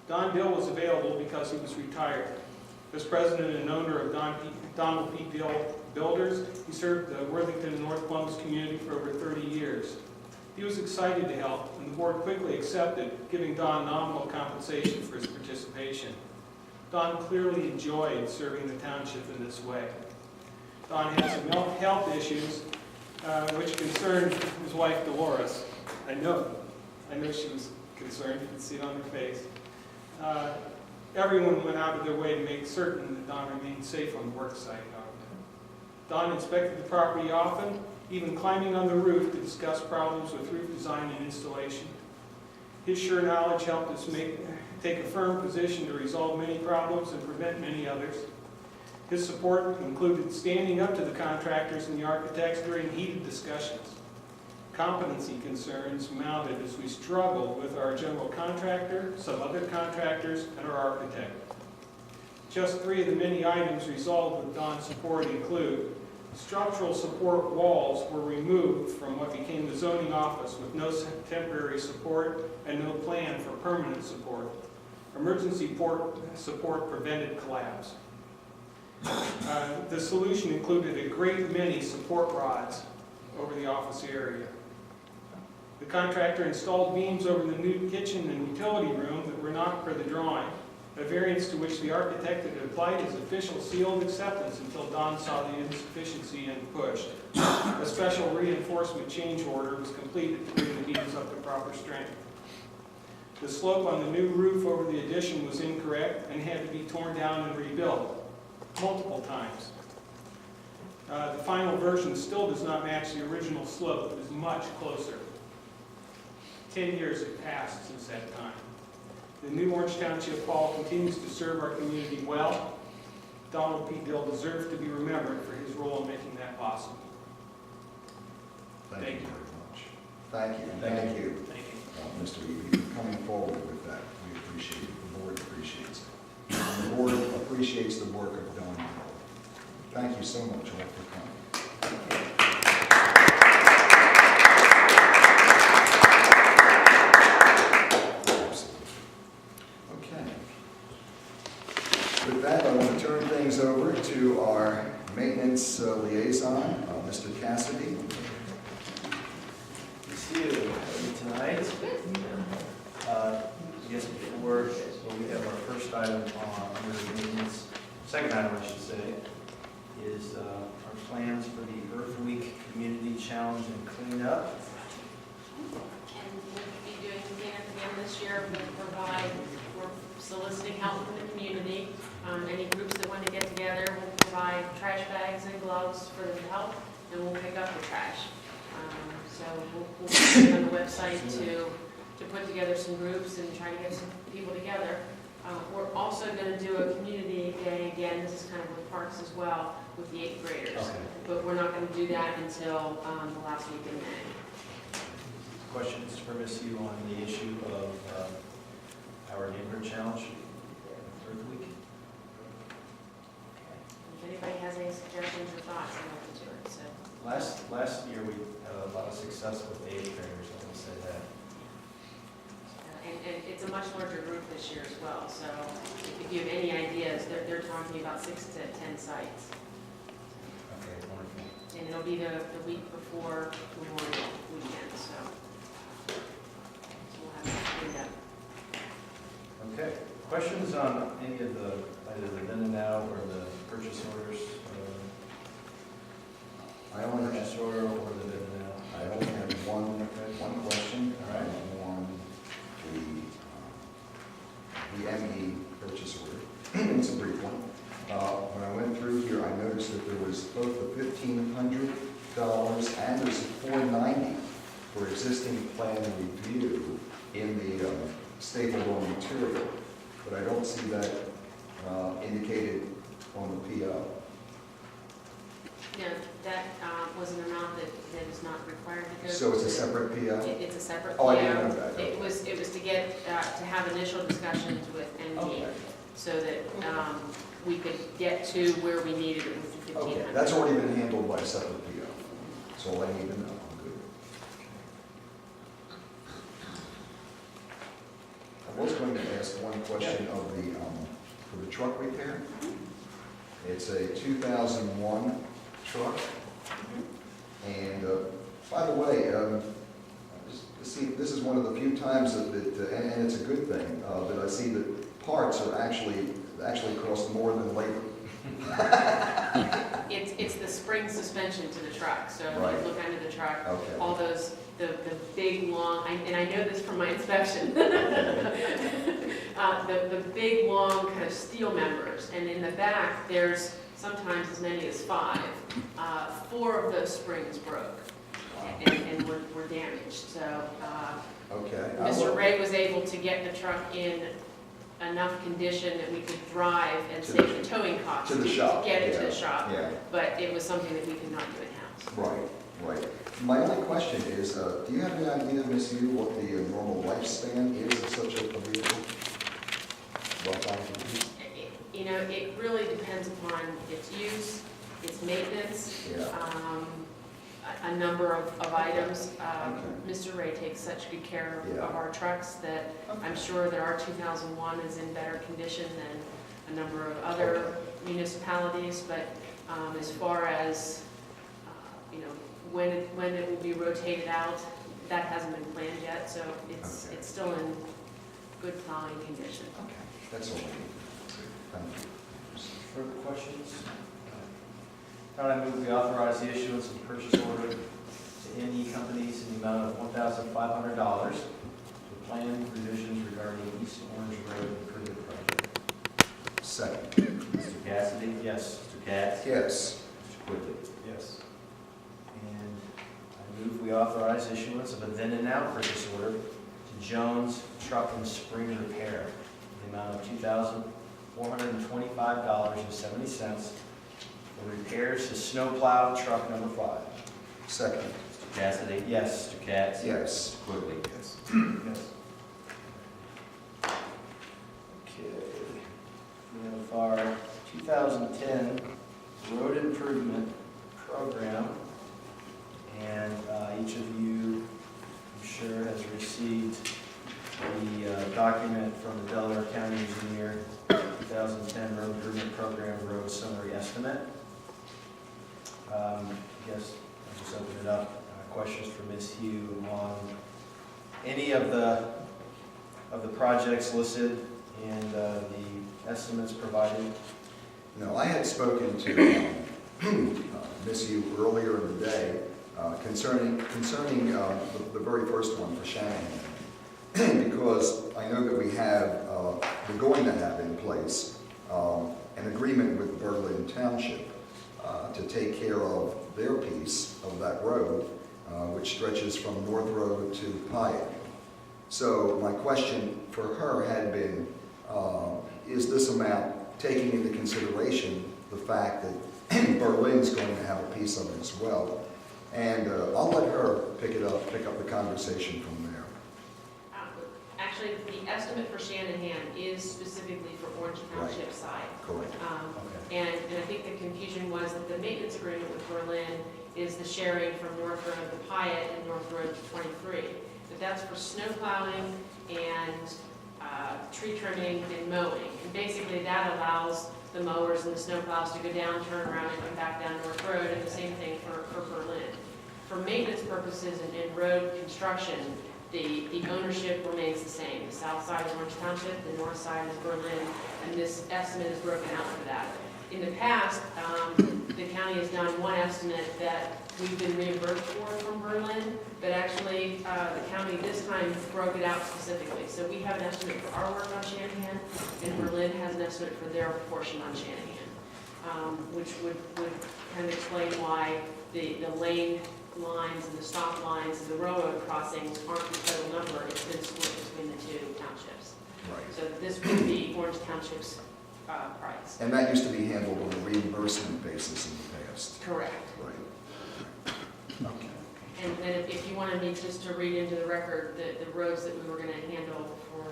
Don Dill was available because he was retired. As president and owner of Donald P. Dill Builders, he served the Worthington and North Columbus community for over 30 years. He was excited to help, and the board quickly accepted, giving Don nominal compensation for his participation. Don clearly enjoyed serving the township in this way. Don had some health issues which concerned his wife Dolores. I know she was concerned. You can see it on her face. Everyone went out of their way to make certain that Don remained safe on the work site. Don inspected the property often, even climbing on the roof to discuss problems with roof design and installation. His sure knowledge helped us take a firm position to resolve many problems and prevent many others. His support included standing up to the contractors and the architects during heated discussions. Competency concerns mounted as we struggled with our general contractor, some other contractors, and our architect. Just 3 of the many items resolved with Don's support include: structural support walls were removed from what became the zoning office with no temporary support and no plan for permanent support. Emergency support prevented collapse. The solution included a great many support rods over the office area. The contractor installed beams over the new kitchen and utility room that were not per the drawing, a variance to which the architect had applied his official seal of acceptance until Don saw the insufficiency and pushed. A special reinforcement change order was completed to bring the beams up to proper strength. The slope on the new roof over the addition was incorrect and had to be torn down and rebuilt multiple times. The final version still does not match the original slope. It is much closer. 10 years have passed since that time. The new Orange Township Hall continues to serve our community well. Donald P. Dill deserves to be remembered for his role in making that possible. Thank you very much. Thank you. Mr. Eby, for coming forward with that. We appreciate it. The board appreciates it. And the board appreciates the work of Don Dill. Thank you so much all for coming. With that, I want to turn things over to our maintenance liaison, Mr. Cassidy. Good to see you tonight. I guess before we have our first item under the maintenance, second item I should say, is our plans for the Earth Week Community Challenge and Cleanup. And we'll be doing cleanup again this year. We're soliciting help from the community. Any groups that want to get together, we'll provide trash bags and gloves for them to help, and we'll pick up the trash. So we'll put it on the website to put together some groups and try to get some people together. We're also going to do a community day again. This is kind of with parks as well, with the 8th graders. Okay. But we're not going to do that until the last week in May. Questions for Ms. Hugh on the issue of our neighborhood challenge, Earth Week? If anybody has any suggestions or thoughts, I'm open to it. So. Last year we had a lot of success with 8th graders, I will say that. And it's a much larger group this year as well. So if you have any ideas, they're talking about 6 to 10 sites. Okay, wonderful. And it'll be the week before Memorial Weekend. So we'll have that cleaned up. Okay, questions on any of either the then and now or the purchase orders? I only Purchase have order or the then and now? one question. All right. On the ME purchase order. It's a brief one. When I went through here, I noticed that there was both a $1,500 and there's a $490 for existing plan review in the stapled on material, but I don't see that indicated on the PO. No, that was an amount that is not required to go. So it's a separate PO? It's a separate Oh, PO. I didn't know that. It was to get to have initial discussions with MD, Okay. so that we could get to where we needed it with the 1,500. Okay, that's already been handled by a separate PO, so I need to know. I'm good. I was going to ask one question of for the truck repair. It's a 2001 truck. And by the way, see, this is one of the few times and it's a good thing, that I see that parts are actually cost more than labor. It's the spring suspension to the truck, so if Right. you look under the truck, Okay. all those, the big, long, and I know this from my inspection, the big, long kind of steel members, and in the back, there's sometimes as many as 5. 4 of those springs broke and were damaged, so Okay. Mr. Ray was able to get the truck in enough condition that we could drive and To save the- the towing costs. to the shop, Get it to yeah, the shop, yeah. but it was something that we could not do in-house. Right. My only question is, do you have any idea, Ms. Yu, what the normal lifespan is of such a vehicle? Rough idea? You know, it really depends upon its use, its maintenance, Yeah. a number of items. Okay. Mr. Ray takes such good care Yeah. of our trucks that I'm sure that our 2001 is in better condition than a number of other municipalities, but as far as, you know, when it will be rotated out, that hasn't been planned yet, so it's Okay. still in good plowing condition. Okay, that's all I need. Thank you. Further questions? Now I move we authorize the issuance of purchase order to NE Companies in the amount of $1,500 for planned revisions regarding East Orange Road improvement project. Second. Mr. Cassidy? Yes. Mr. Katz? Yes. Mr. Quigley? Yes. And I move we authorize issuance of a then and now purchase order to Jones Truck and Spring Repair in the amount of $2,425.70 for repairs to snowplow truck number 5. Second. Mr. Cassidy? Yes. Mr. Katz? Yes. Mr. Quigley? Yes. Yes. Okay. We have our 2010 road improvement program, and each of you, I'm sure, has received the document from the Delaware County Engineer, 2010 road improvement program road summary estimate. I guess I'll just open it up. Questions for Ms. Hugh on any of the projects listed and the estimates provided? No, I had spoken to Ms. Yu earlier in the day concerning the very first one for Shanahan, because I know that we're going to have in place an agreement with Berlin Township to take care of their piece of that road, which stretches from North Road to Pyatt. So my question for her had been, is this amount taking into consideration the fact that Berlin's going to have a piece of it as well? And I'll let her pick up the conversation from there. Actually, the estimate for Shanahan is specifically for Orange Township side. Correct. And I think the confusion was that the maintenance agreement with Berlin is the sharing from North Road to Pyatt and North Road to 23. But that's for snow plowing and tree trimming and mowing. And basically that allows the mowers and the snow plows to go down, turn around, and come back down North Road, and the same thing for Berlin. For maintenance purposes and in road construction, the ownership remains the same. The south side is Orange Township, the north side is Berlin, and this estimate is broken out for that. In the past, the county has done one estimate that we've been reimbursed for from Berlin, but actually the county this time broke it out specifically. So we have an estimate for our work on Shanahan, and Berlin has an estimate for their portion on Shanahan, which would kind of explain why the lane lines and the stop lines and the railroad crossings aren't the total number. It's been split between the two townships. Right. So this would be Orange Township's price. And that used to be handled on a reimbursement basis in the past. Correct. Right. Okay. And then if you wanted me just to read into the record the roads that we were going to handle for